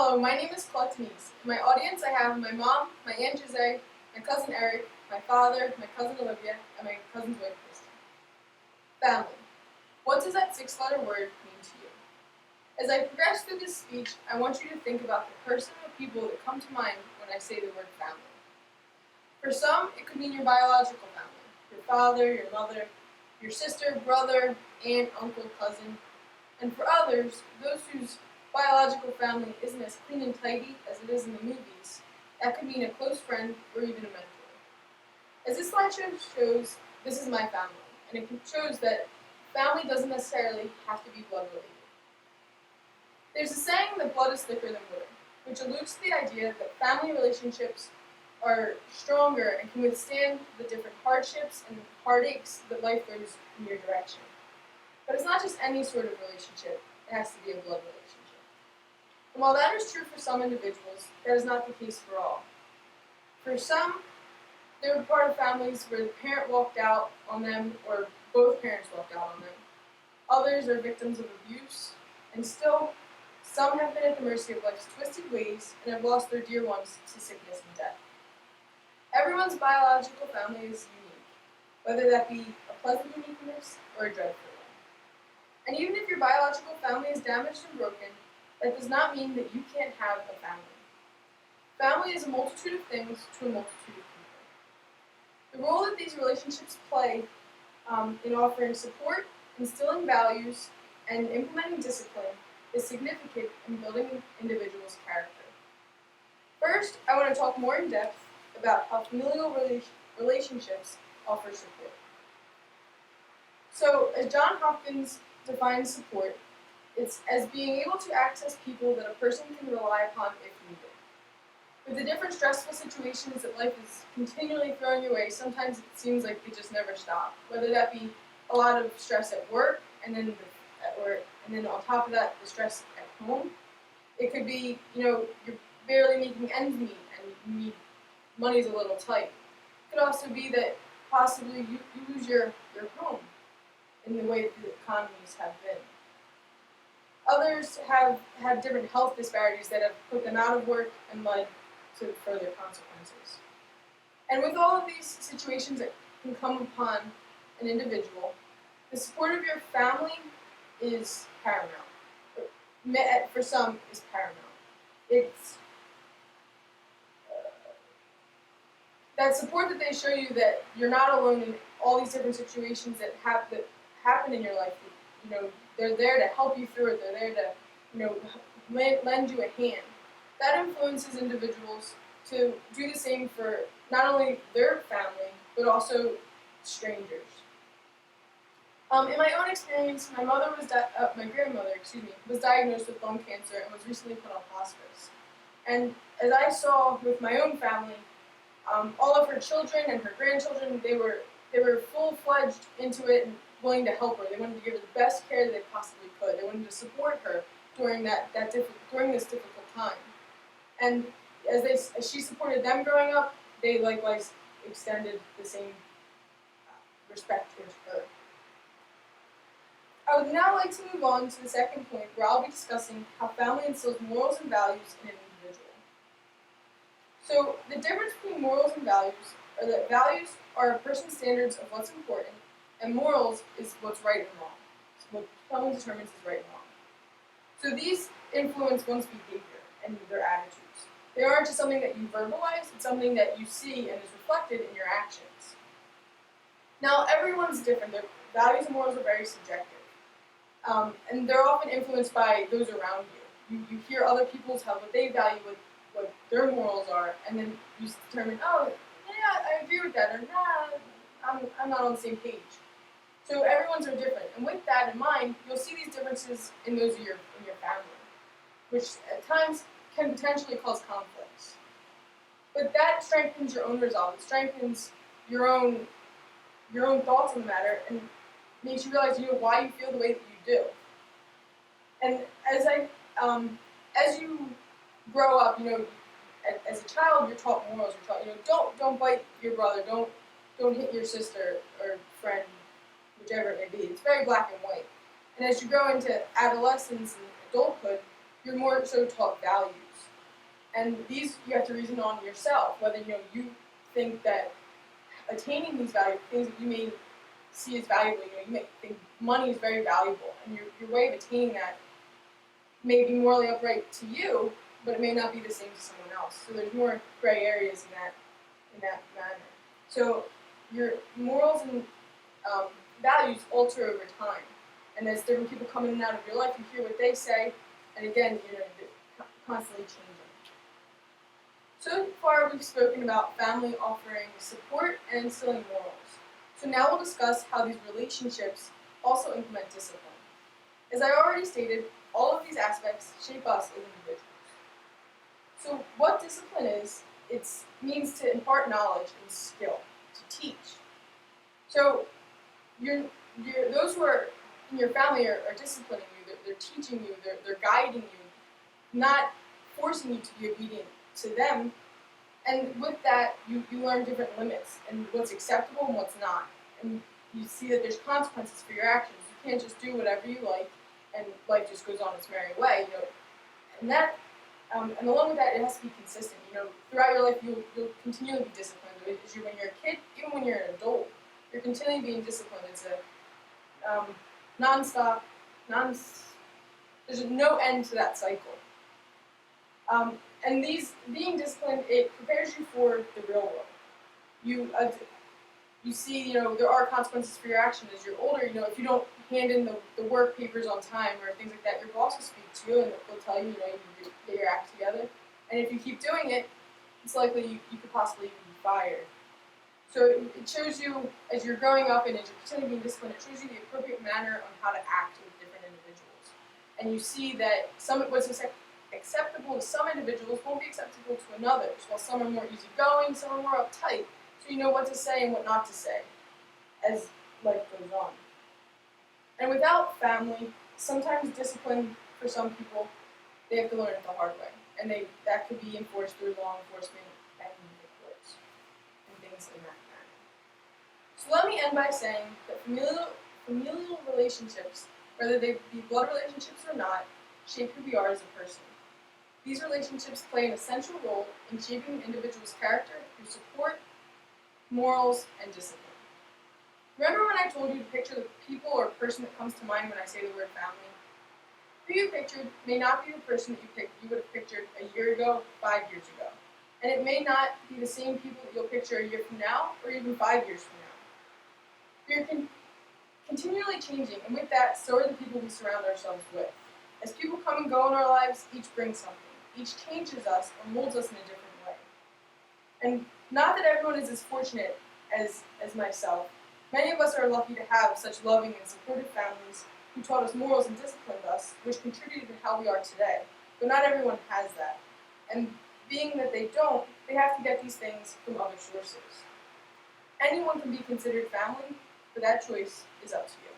Hello, my name is Claude Denise. In my audience, I have my mom, my Aunt Jose, my cousin Eric, my father, my cousin Olivia, and my cousin's wife, Kristen. Family. What does that six-letter word mean to you? As I progress through this speech, I want you to think about the person or people that come to mind when I say the word family. For some, it could mean your biological family, your father, your mother, your sister, brother, aunt, uncle, cousin. And for others, those whose biological family isn't as clean and tidy as it is in the movies, that could mean a close friend or even a mentor. As this slideshow shows, this is my family, and it shows that family doesn't necessarily have to be blood related. There's a saying that blood is thicker than water, which alludes to the idea that family relationships are stronger and can withstand the different hardships and heartaches that life throws in your direction. But it's not just any sort of relationship, it has to be a blood relationship. And while that is true for some individuals, that is not the case for all. For some, they were part of families where the parent walked out on them or both parents walked out on them. Others are victims of abuse, and still, some have been at the mercy of life's twisted ways and have lost their dear ones to sickness and death. Everyone's biological family is unique, whether that be a pleasant uniqueness or a dreadful one. And even if your biological family is damaged and broken, that does not mean that you can't have a family. Family is a multitude of things to a multitude of people. The role that these relationships play in offering support, instilling values, and implementing discipline is significant in building an individual's character. First, I want to talk more in depth about how familial relationships offer support. So, as John Hopkins defines support, it's as being able to access people that a person can rely upon if needed. With the different stressful situations that life is continually throwing your way, sometimes it seems like they just never stop. Whether that be a lot of stress at work, and then on top of that, the stress at home. It could be, you're barely making ends meet and money's a little tight. It could also be that possibly you lose your home in the way that the economies have been. Others have had different health disparities that have put them out of work and led to further consequences. And with all of these situations that can come upon an individual, the support of your family is paramount. For some, is paramount. It's that support that they show you that you're not alone in all these different situations that happen in your life. They're there to help you through it. They're there to, lend you a hand. That influences individuals to do the same for not only their family, but also strangers. In my own experience, my grandmother, was diagnosed with lung cancer and was recently put on hospice. And as I saw with my own family, all of her children and her grandchildren, they were full-fledged into it and willing to help her. They wanted to give her the best care that they possibly could. They wanted to support her during this difficult time. And as she supported them growing up, they likewise extended the same respect towards her. I would now like to move on to the second point, where I'll be discussing how family instills morals and values in an individual. So the difference between morals and values are that values are a person's standards of what's important, and morals is what's right and wrong. So what someone determines is right and wrong. So these influence one's behavior and their attitudes. They aren't just something that you verbalize, it's something that you see and is reflected in your actions. Now, everyone's different. Their values and morals are very subjective. And they're often influenced by those around you. You hear other people's what they value, what their morals are, and then you determine, oh, yeah, I agree with that, or nah, I'm not on the same page. So everyone's are different, and with that in mind, you'll see these differences in those in your family, which at times can potentially cause conflicts. But that strengthens your own resolve. It strengthens your own thoughts on the matter, and makes you realize why you feel the way that you do. And as you grow up, as a child, you're taught morals. You're taught, don't bite your brother, don't hit your sister or friend, whichever it may be. It's very black and white. And as you grow into adolescence and adulthood, you're more so taught values. And these you have to reason on yourself, whether you think that attaining these values, things that you may see as valuable, you may think money is very valuable, and your way of attaining that may be morally upright to you, but it may not be the same to someone else. So there's more gray areas in that manner. So your morals and values alter over time, and as different people come in and out of your life, you hear what they say, and again, they're constantly changing. So far, we've spoken about family offering support and instilling morals. So now we'll discuss how these relationships also implement discipline. As I already stated, all of these aspects shape us as individuals. So what discipline is, it means to impart knowledge and skill, to teach. So those who are in your family are disciplining you, they're teaching you, they're guiding you, not forcing you to be obedient to them. And with that, you learn different limits and what's acceptable and what's not. And you see that there's consequences for your actions. You can't just do whatever you like and life just goes on its merry way. And that, and along with that, it has to be consistent. Throughout your life, you'll continually be disciplined. As when you're a kid, even when you're an adult, you're continually being disciplined. It's a non-stop, there's no end to that cycle. And being disciplined, it prepares you for the real world. You see, there are consequences for your actions as you're older. If you don't hand in the work papers on time or things like that, your boss will speak to you and they'll tell you, you need to get your act together. And if you keep doing it, it's likely you could possibly even be fired. So it shows you, as you're growing up and as you're continuing being disciplined, it shows you the appropriate manner on how to act with different individuals. And you see that what's acceptable to some individuals won't be acceptable to another. While some are more easygoing, some are more uptight. So you know what to say and what not to say as life goes on. And without family, sometimes discipline for some people, they have to learn it the hard way. And that could be enforced through law enforcement and the courts and things in that manner. So let me end by saying that familial relationships, whether they be blood relationships or not, shape who we are as a person. These relationships play an essential role in shaping an individual's character through support, morals, and discipline. Remember when I told you to picture the people or person that comes to mind when I say the word family? Who you pictured may not be the person that you would have pictured a year ago, 5 years ago. And it may not be the same people that you'll picture a year from now, or even 5 years from now. We are continually changing, and with that, so are the people we surround ourselves with. As people come and go in our lives, each brings something. Each changes us or molds us in a different way. And not that everyone is as fortunate as myself. Many of us are lucky to have such loving and supportive families who taught us morals and disciplined us, which contributed to how we are today. But not everyone has that. And being that they don't, they have to get these things from other sources. Anyone can be considered family, but that choice is up to you.